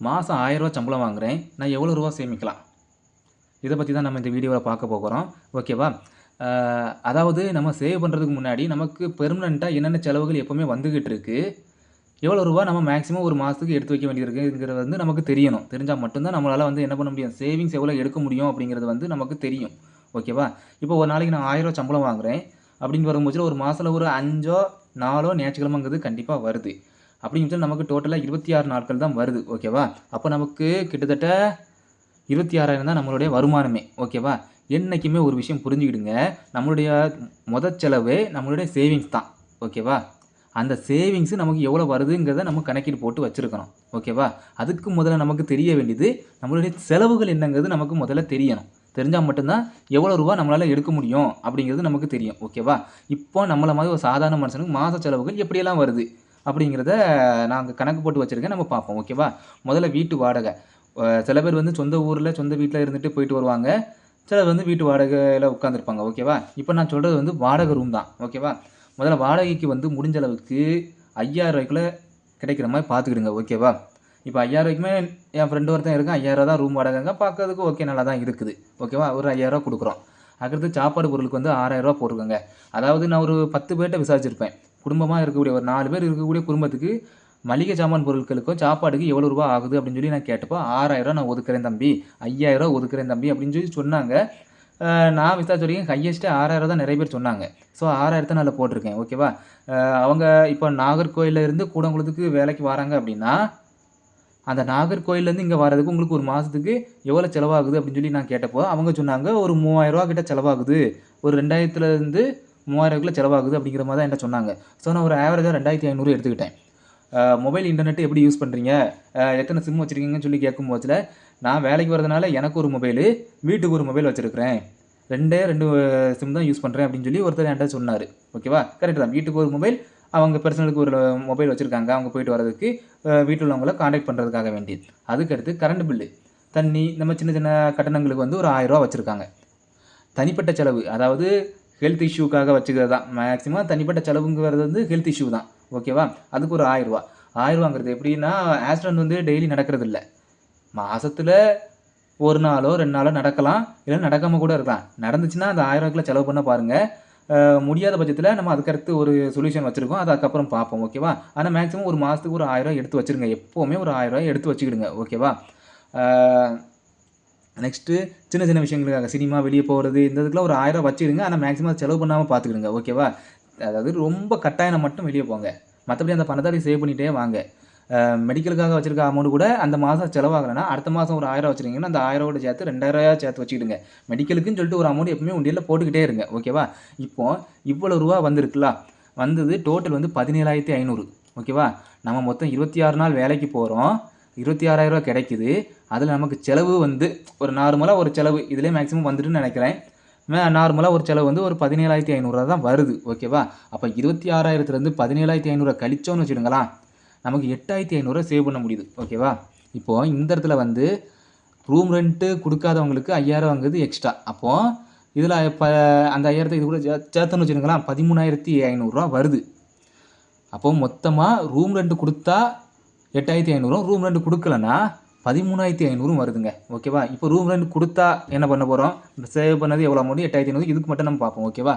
மாதம் ரூ. 1000 சம்பளம் வாங்குறேன். நான் எவ்வளோ ரூபா சேமிக்கலாம்? இதை பற்றி தான் நம்ம இந்த வீடியோவில் பார்க்க போகிறோம். ஓகேவா? அதாவது நம்ம சேவ் பண்ணுறதுக்கு முன்னாடி நமக்கு பெர்மனெண்ட்டாக என்னென்ன செலவுகள் எப்போவுமே வந்துக்கிட்டு இருக்குது, எவ்வளோ ரூபா நம்ம மேக்ஸிமம் ஒரு மாதத்துக்கு எடுத்து வைக்க வேண்டியிருக்குங்கிறது வந்து நமக்கு தெரியணும். தெரிஞ்சால் மட்டும்தான் நம்மளால் வந்து என்ன பண்ண முடியும், சேவிங்ஸ் எவ்வளோ எடுக்க முடியும் அப்படிங்கிறது வந்து நமக்கு தெரியும். ஓகேவா? இப்போ ஒரு நாளைக்கு நான் ரூ. 1000 சம்பளம் வாங்குறேன் அப்படின்னு வரும்போது ஒரு மாதத்தில் ஒரு 5ஓ 4ஓ ஞாயிற்றுக்கிழமைங்கிறது கண்டிப்பாக வருது. அப்படின்னு சொல்லி நமக்கு டோட்டலாக 26 நாட்கள் தான் வருது. ஓகேவா? அப்போ நமக்கு கிட்டத்தட்ட 26,000 தான் நம்மளுடைய வருமானமே. ஓகேவா? என்றைக்குமே ஒரு விஷயம் புரிஞ்சுக்கிடுங்க, நம்மளுடைய செலவே நம்மளுடைய சேவிங்ஸ் தான். ஓகேவா? அந்த சேவிங்ஸு நமக்கு எவ்வளோ வருதுங்கிறத நம்ம கணக்கீடு போட்டு வச்சுருக்கணும். ஓகேவா? அதுக்கு முதல்ல நமக்கு தெரிய வேண்டியது நம்மளுடைய செலவுகள் என்னங்கிறது நமக்கு முதல்ல தெரியணும். தெரிஞ்சால் மட்டும்தான் எவ்வளோ ரூபா நம்மளால் எடுக்க முடியும் அப்படிங்கிறது நமக்கு தெரியும். ஓகேவா? இப்போ நம்மளை மாதிரி ஒரு சாதாரண மனுஷனுக்கு மாத செலவுகள் எப்படியெல்லாம் வருது அப்படிங்கிறத நாங்கள் கணக்கு போட்டு வச்சுருக்கேன், நம்ம பார்ப்போம். ஓகேவா? முதல்ல வீட்டு வாடகை. சில பேர் வந்து சொந்த ஊரில் சொந்த வீட்டில் இருந்துட்டு போயிட்டு வருவாங்க. சிலர் வந்து வீட்டு வாடகையில் உட்காந்துருப்பாங்க. ஓகேவா? இப்போ நான் சொல்கிறது வந்து வாடகை ரூம் தான். ஓகேவா? முதல்ல வாடகைக்கு வந்து முடிஞ்ச அளவுக்கு 5000 கிடைக்கிற மாதிரி பார்த்துக்கிடுங்க. ஓகேவா? இப்போ 5000 என் ஃப்ரெண்டு ஒருத்தன் இருக்கான். 5000 தான் ரூம் வாடகைங்க. பார்க்கறதுக்கு ஓகே, நல்லா தான் இருக்குது. ஓகேவா? ஒரு 5000 கொடுக்குறோம். அடுத்து சாப்பாடு பொருளுக்கு வந்து 6000 போட்டுக்கோங்க. அதாவது நான் ஒரு 10 பேர்கிட்ட விசாரிச்சிருப்பேன். குடும்பமாக இருக்கக்கூடிய ஒரு 4 பேர் இருக்கக்கூடிய குடும்பத்துக்கு மளிகை சாமான் பொருட்களுக்கும் சாப்பாடுக்கு எவ்வளோ ரூபா ஆகுது அப்படின்னு சொல்லி நான் கேட்டப்போ 6000 நான் ஒதுக்குறேன் தம்பி, 5000 ஒதுக்குறேன் தம்பி அப்படின்னு சொல்லி சொன்னாங்க. நான் விசாரிச்ச வரைக்கும் ஹையஸ்ட்டு 6000 தான் நிறைய பேர் சொன்னாங்க. ஸோ 6000 நான் அதில் போட்டிருக்கேன். ஓகேவா? அவங்க இப்போ நாகர்கோயிலில் இருந்து கூடங்குளத்துக்கு வேலைக்கு வராங்க அப்படின்னா, அந்த நாகர்கோயிலேருந்து இங்கே வர்றதுக்கு உங்களுக்கு ஒரு மாதத்துக்கு எவ்வளோ செலவாகுது அப்படின்னு சொல்லி நான் கேட்டப்போ அவங்க சொன்னாங்க, ஒரு ரூ. 3000 கிட்ட செலவாகுது. ஒரு 2000லேருந்து 3000க்குள்ள செலவாகுது அப்படிங்கிற மாதிரி தான் என்கிட்ட சொன்னாங்க. ஸோ நான் ஒரு ஆவரேஜாக 2500 எடுத்துக்கிட்டேன். மொபைல் இன்டர்நெட் எப்படி யூஸ் பண்ணுறீங்க, எத்தனை சிம் வச்சுருக்கீங்கன்னு சொல்லி கேட்கும்போதுல, நான் வேலைக்கு வரதுனால எனக்கு ஒரு மொபைலு, வீட்டுக்கு ஒரு மொபைல் வச்சுருக்கிறேன். 2 சிம் தான் யூஸ் பண்ணுறேன் அப்படின்னு சொல்லி ஒருத்தர் என்கிட்ட சொன்னார். ஓகேவா? கரெக்டு தான். வீட்டுக்கு ஒரு மொபைல், அவங்க பர்சனலுக்கு ஒரு மொபைல் வச்சுருக்காங்க. அவங்க போயிட்டு வரதுக்கு வீட்டில் உள்ளவங்கள காண்டாக்ட் பண்ணுறதுக்காக வேண்டி. அதுக்கடுத்து கரண்ட் பில்லு, தண்ணி, நம்ம சின்ன சின்ன கட்டணங்களுக்கு வந்து ஒரு ரூ. 1000 வச்சுருக்காங்க. தனிப்பட்ட செலவு, அதாவது ஹெல்த் இஷ்யூக்காக வச்சுக்கிறது தான். மேக்ஸிமம் தனிப்பட்ட செலவுங்கிறது வந்து ஹெல்த் இஷ்யூ தான். ஓகேவா? அதுக்கு ஒரு ரூ. 1000. ரூ. 1000ங்கிறது எப்படின்னா, ஆக்சிடென்ட் வந்து டெய்லி நடக்கிறது இல்லை. மாதத்தில் ஒரு நாளோ 2 நாளோ நடக்கலாம், இல்லை நடக்காமல் கூட இருக்கலாம். நடந்துச்சுன்னா அந்த 1000 செலவு பண்ண பாருங்கள். முடியாத பட்சத்தில் நம்ம அதுக்கடுத்து ஒரு சொல்யூஷன் வச்சுருக்கோம், அது அதுக்கப்புறம் பார்ப்போம். ஓகேவா? ஆனால் மேக்ஸிமம் ஒரு மாதத்துக்கு ஒரு 1000 எடுத்து வச்சுருங்க. எப்போவுமே ஒரு 1000 எடுத்து வச்சுக்கிடுங்க. ஓகேவா? நெக்ஸ்ட்டு சின்ன சின்ன விஷயங்களுக்காக சினிமா வெளியே போகிறது, இந்த இதுக்கெலாம் ஒரு 1000 வச்சுருங்க. ஆனால் மேக்ஸிமம் செலவு பண்ணாமல் பார்த்துக்கிடுங்க. ஓகேவா? அதாவது ரொம்ப கட்டாயம் மட்டும் வெளியே போங்க. மற்றபடி அந்த பணத்தை சேவ் பண்ணிகிட்டே வாங்க. மெடிக்கலுக்காக வச்சுருக்க அமௌண்ட் கூட அந்த மாதம் செலவாகலைன்னா அடுத்த மாதம் ஒரு 1000 வச்சுருக்கீங்கன்னா அந்த 1000 சேர்த்து 2000 சேர்த்து வச்சுக்கிடுங்க. மெடிக்கலுக்குன்னு சொல்லிட்டு ஒரு அமௌண்ட் எப்பவுமே உண்டியலில் போட்டுக்கிட்டே இருங்க. ஓகேவா? இப்போது இவ்வளோ ரூபா வந்திருக்குல்ல, வந்தது டோட்டல் வந்து 17,500. ஓகேவா? நம்ம மொத்தம் 26 நாள் வேலைக்கு போகிறோம், 26,000 கிடைக்குது. அதில் நமக்கு செலவு வந்து ஒரு நார்மலாக ஒரு செலவு இதிலே மேக்ஸிமம் வந்துட்டுன்னு நினைக்கிறேன். நார்மலாக ஒரு செலவு வந்து ஒரு 17,500 தான் வருது. ஓகேவா? அப்போ 26,000லேருந்து 17,500 கழிச்சோன்னு வச்சுடுங்களா, நமக்கு 8,500 சேவ் பண்ண முடியுது. ஓகேவா? இப்போது இந்த இடத்துல வந்து ரூம் ரெண்ட்டு கொடுக்காதவங்களுக்கு 5000 வாங்குறது எக்ஸ்ட்ரா. அப்போது இதில் இப்போ அந்த 5000 இது கூட சேர்த்தோன்னு வச்சுருங்களா, 13,500 வருது. அப்போது மொத்தமாக ரூம் ரெண்ட் கொடுத்தா 8,500, ரூம் ரெண்ட் கொடுக்கலன்னா 13,500 வருதுங்க. ஓகேவா? இப்போ ரூம் ரெண்ட் கொடுத்தா என்ன பண்ண போகிறோம், சேவ் பண்ணது எவ்வளோ அமௌண்ட், 8,500. இதுக்கு மட்டும் நம்ம பார்ப்போம். ஓகேவா?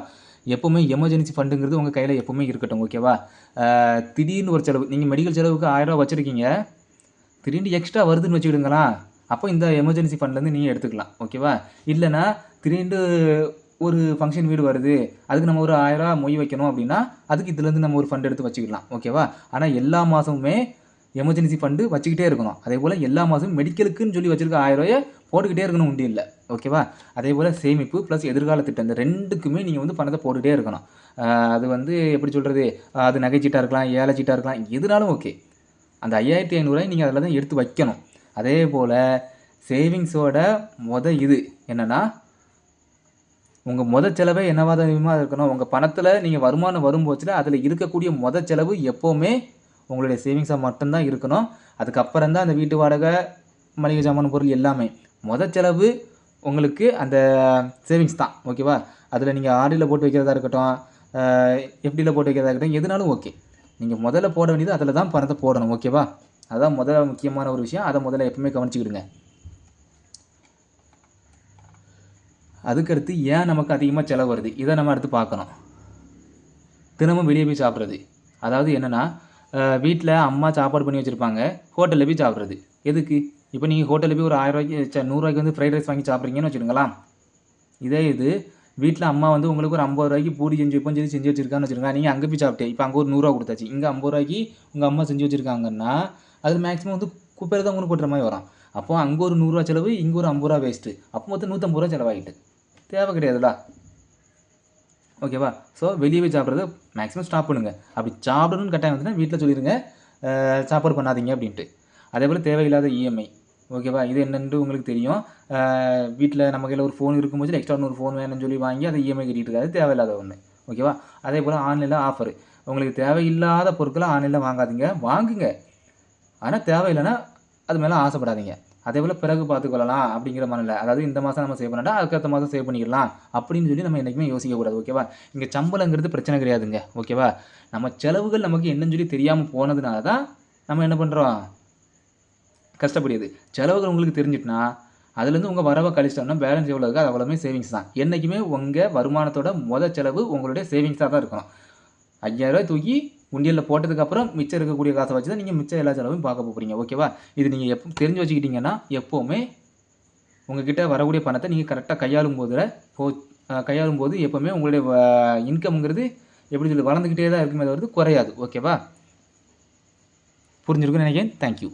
எப்போவுமே எமர்ஜென்சி ஃபண்டுங்கிறது உங்கள் கையில் எப்போவுமே இருக்கட்டும். ஓகேவா? திடீர்னு ஒரு செலவு, நீங்கள் மெடிக்கல் செலவுக்கு 1000 வச்சுருக்கீங்க, திடீர்னு எக்ஸ்ட்ரா வருதுன்னு வச்சுக்கிடுங்களா, அப்போ இந்த எமர்ஜென்சி ஃபண்ட்லேருந்து நீங்கள் எடுத்துக்கலாம். ஓகேவா? இல்லைனா திடீர்னு ஒரு ஃபங்க்ஷன் வீடு வருது, அதுக்கு நம்ம ஒரு 1000 மொய் வைக்கணும் அப்படின்னா அதுக்கு இதுலேருந்து நம்ம ஒரு ஃபண்ட் எடுத்து வச்சுக்கலாம். ஓகேவா? ஆனால் எல்லா மாதமுமே எமர்ஜென்சி ஃபண்டு வச்சுக்கிட்டே இருக்கணும். அதே போல் எல்லா மாதமும் மெடிக்கலுக்குன்னு சொல்லி வச்சுருக்க 1000 போட்டுக்கிட்டே இருக்கணும் உண்டு இல்லை. ஓகேவா? அதே போல் சேமிப்பு ப்ளஸ் எதிர்கால திட்டம், இந்த ரெண்டுக்குமே நீங்கள் வந்து பணத்தை போட்டுகிட்டே இருக்கணும். அது வந்து எப்படி சொல்கிறது, அது நகைச்சீட்டாக இருக்கலாம், ஏழை சீட்டாக இருக்கலாம், எதுனாலும் ஓகே. அந்த 5,500 நீங்கள் அதில் தான் எடுத்து வைக்கணும். அதே போல் சேவிங்ஸோட இது என்னென்னா, உங்கள் செலவே என்னவாதமாக இருக்கணும், உங்கள் பணத்தில் நீங்கள் வருமானம் வரும்போச்சுல அதில் இருக்கக்கூடிய செலவு எப்போவுமே உங்களுடைய சேவிங்ஸாக மட்டும்தான் இருக்கணும். அதுக்கப்புறம் தான் அந்த வீட்டு வாடகை, மளிகை சாமான பொருள் எல்லாமே. செலவு உங்களுக்கு அந்த சேவிங்ஸ் தான். ஓகேவா? அதில் நீங்கள் ஆர்டியில் போட்டு வைக்கிறதா இருக்கட்டும், எஃப்டியில் போட்டு வைக்கிறதா இருக்கட்டும், எதுனாலும் ஓகே. நீங்கள் முதல்ல போட வேண்டியது அதில் தான் பணத்தை போடணும். ஓகேவா? அதுதான் முதல்ல முக்கியமான ஒரு விஷயம். அதை முதல்ல எப்பவுமே கவனிச்சுக்கிடுங்க. அதுக்கடுத்து ஏன் நமக்கு அதிகமாக செலவு வருது, இதை நம்ம அடுத்து பார்க்கணும். தினமும் வெளியே போய் சாப்பிட்றது. அதாவது என்னென்னா, வீட்டில் அம்மா சாப்பாடு பண்ணி வச்சுருப்பாங்க, ஹோட்டலில் போய் சாப்பிட்றது. எதுக்கு? இப்போ நீங்கள் ஹோட்டலில் போய் ஒரு 1000 100 வந்து ஃப்ரைட் ரைஸ் வாங்கி சாப்பிட்றீங்கன்னு வச்சுருங்களேன். இதே இது வீட்டில் அம்மா வந்து உங்களுக்கு ஒரு 50 பூரி செஞ்சு வைப்போம் சொல்லி செஞ்சு வச்சுருக்கான்னு வச்சுருங்க. நீங்கள் அங்கே போய் சாப்பிட்டே, இப்போ அங்கே ஒரு 100 கொடுத்தாச்சு. இங்கே 50 உங்கள் அம்மா செஞ்சு வச்சுருக்காங்கன்னா, அது மேக்ஸிமம் வந்து குப்பையில் தான் உங்களுக்கு கொட்டுற மாதிரி வரும். அப்போ அங்கே ஒரு 100 செலவு, இங்கே ஒரு 50 வேஸ்ட்டு. அப்போ மொத்தம் 150 செலவாகிட்டு. தேவை கிடையாதுல்ல. ஓகேவா? ஸோ வெளியே போய் சாப்பிட்றத மேக்ஸிமம் ஸ்டாப் பண்ணுங்கள். அப்படி சாப்பிடணும்னு கட்டாயம் வந்துன்னா வீட்டில் சொல்லிடுங்க, சாப்பாடு பண்ணாதீங்க அப்படின்ட்டு. அதே போல் தேவையில்லாத இஎம்ஐ. ஓகேவா? இது என்னென்று உங்களுக்கு தெரியும். வீட்டில் நம்ம கையில் ஒரு ஃபோன் இருக்கும்போது எக்ஸ்ட்ரா ஒரு ஃபோன் வேணும்னு சொல்லி வாங்கி அதை இஎம்ஐ கட்டிகிட்டு இருக்காது, தேவையில்லாத ஒன்று. ஓகேவா? அதே போல் ஆன்லைனில் ஆஃபர். உங்களுக்கு தேவையில்லாத பொருட்களை ஆன்லைனில் வாங்காதீங்க, வாங்குங்க. ஆனால் தேவையில்லைன்னா அது மேலே ஆசைப்படாதீங்க. அதே போல் பிறகு பார்த்துக்கொள்ளலாம் அப்படிங்கிற மனநிலை. அதாவது இந்த மாதம் நம்ம சேவ் பண்ணாட்டா அதுக்கடுத்த மாதம் சேவ் பண்ணிக்கலாம் அப்படின்னு சொல்லி நம்ம என்றைக்குமே யோசிக்கக்கூடாது. ஓகேவா? இங்கே சம்பளங்கிறது பிரச்சனை கிடையாதுங்க. ஓகேவா? நம்ம செலவுகள் நமக்கு என்னன்னு சொல்லி தெரியாமல் போனதுனால தான் நம்ம என்ன பண்ணுறோம், கஷ்டப்படுது. செலவுகள் உங்களுக்கு தெரிஞ்சிட்டுனா அதுலேருந்து உங்கள் வரவை கழிச்சிட்டோம்னா பேலன்ஸ் எவ்வளோ இருக்கோ அது அவ்வளோமே சேவிங்ஸ் தான். என்றைக்குமே உங்கள் வருமானத்தோட செலவு உங்களுடைய சேவிங்ஸாக தான் இருக்கணும். 5000 தூக்கி உண்டியலில் போட்டதுக்கப்புறம் மிச்சம் இருக்கக்கூடிய காசை வச்சு தான் நீங்கள் மிச்சம் எல்லா செலவும் பார்க்க போகிறீங்க. ஓகேவா? இது நீங்கள் தெரிஞ்சு வச்சுக்கிட்டிங்கன்னா எப்போவுமே உங்கள்கிட்ட வரக்கூடிய பணத்தை நீங்கள் கரெக்டாக கையாளும் போது எப்போவுமே உங்களுடைய இன்கம்ங்கிறது எப்படி சொல்லி வளர்ந்துக்கிட்டே தான் இருக்குமே தவிர்த்து குறையாது. ஓகேவா? புரிஞ்சிருக்குன்னு நினைக்கிறேன். தேங்க்யூ.